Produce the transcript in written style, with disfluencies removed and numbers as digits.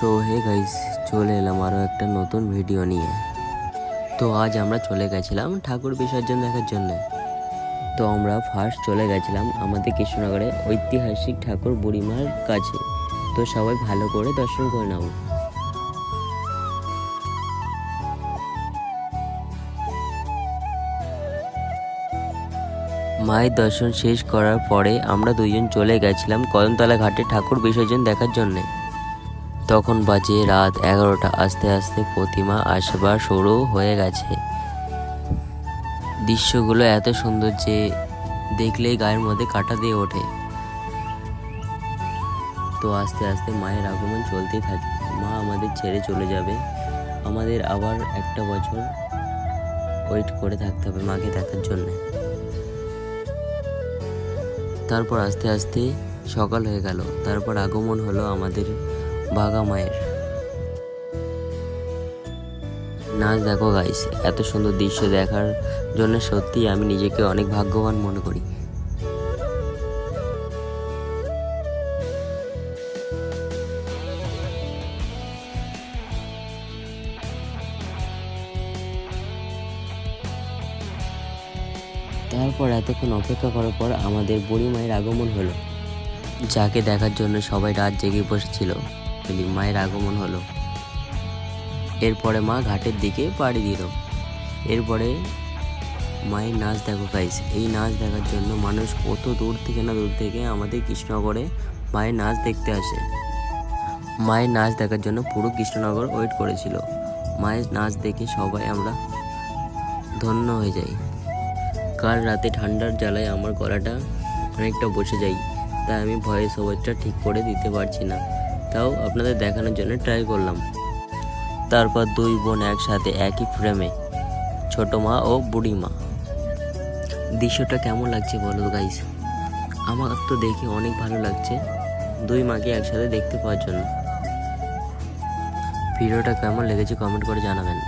So hey guys, চলে এলাম আরও একটা নতুন ভিডিও নিয়ে। তো আজ আমরা চলে গেছিলাম ঠাকুর বিসর্জন দেখার জন্য। তো আমরা ফার্স্ট চলে গেছিলাম আমাদের কৃষ্ণনগরে ঐতিহাসিক ঠাকুর বুড়িমার কাছে। তো সবাই ভালো করে দর্শন করে নাও। মায়ের দর্শন শেষ করার পরে আমরা দুজন চলে গেছিলাম কদমতলা ঘাটে ঠাকুর বিসর্জন দেখার জন্যে। তখন বাজে রাত 11টা। আস্তে আস্তে প্রতিমা আসবার শুরু হয়ে গেছে। দৃশ্যগুলো এত সুন্দর যে দেখলেই গায়ের মধ্যে কাঁটা দিয়ে ওঠে। তো আস্তে আস্তে মায়ের আগমন চলতেই থাকে। মা আমাদের ছেড়ে চলে যাবে, আমাদের আবার একটা বছর ওয়েট করে থাকতে হবে মাকে দেখার জন্যে। তারপর আস্তে আস্তে সকাল হয়ে গেল। তারপর আগমন হলো আমাদের বাঘা মায়ের। নাচ দেখো গাইস, এত সুন্দর দৃশ্য দেখার জন্য সত্যি আমি নিজেকে অনেক ভাগ্যবান মনে করি। তারপর এতক্ষণ অপেক্ষা করার পর আমাদের বুড়ি মায়ের আগমন হলো, যাকে দেখার জন্য সবাই রাত জেগে বসেছিল। মায়ের আগমন হলো। এরপরে মা ঘাটের দিকে পাড়ি দিল। এরপরে মায়ের নাচ দেখো গাইস, এই নাচ দেখার জন্য মানুষ কত দূর থেকে আমাদের কৃষ্ণনগরে মায়ের নাচ দেখতে আসে। মায়ের নাচ দেখার জন্য পুরো কৃষ্ণনগর ওয়েট করেছিল। মায়ের নাচ দেখে সবাই আমরা ধন্য হয়ে যাই। কাল রাতে ঠান্ডার জ্বালায় আমার গলাটা অনেকটা বসে যায়, তাই আমি ভয়েস ওভারটা ঠিক করে দিতে পারছি না, তাও আপনাদের দেখানোর জন্য ট্রাই করলাম। তারপর দুই বোন একসাথে একই ফ্রেমে, ছোট মা ও বুড়ি মা। দৃশ্যটা কেমন লাগছে বলো গাইস? আমার তো দেখে অনেক ভালো লাগছে দুই মাকে একসাথে দেখতে পাওয়ার জন্য। ভিডিওটা কেমন লেগেছে কমেন্ট করে জানাবেন।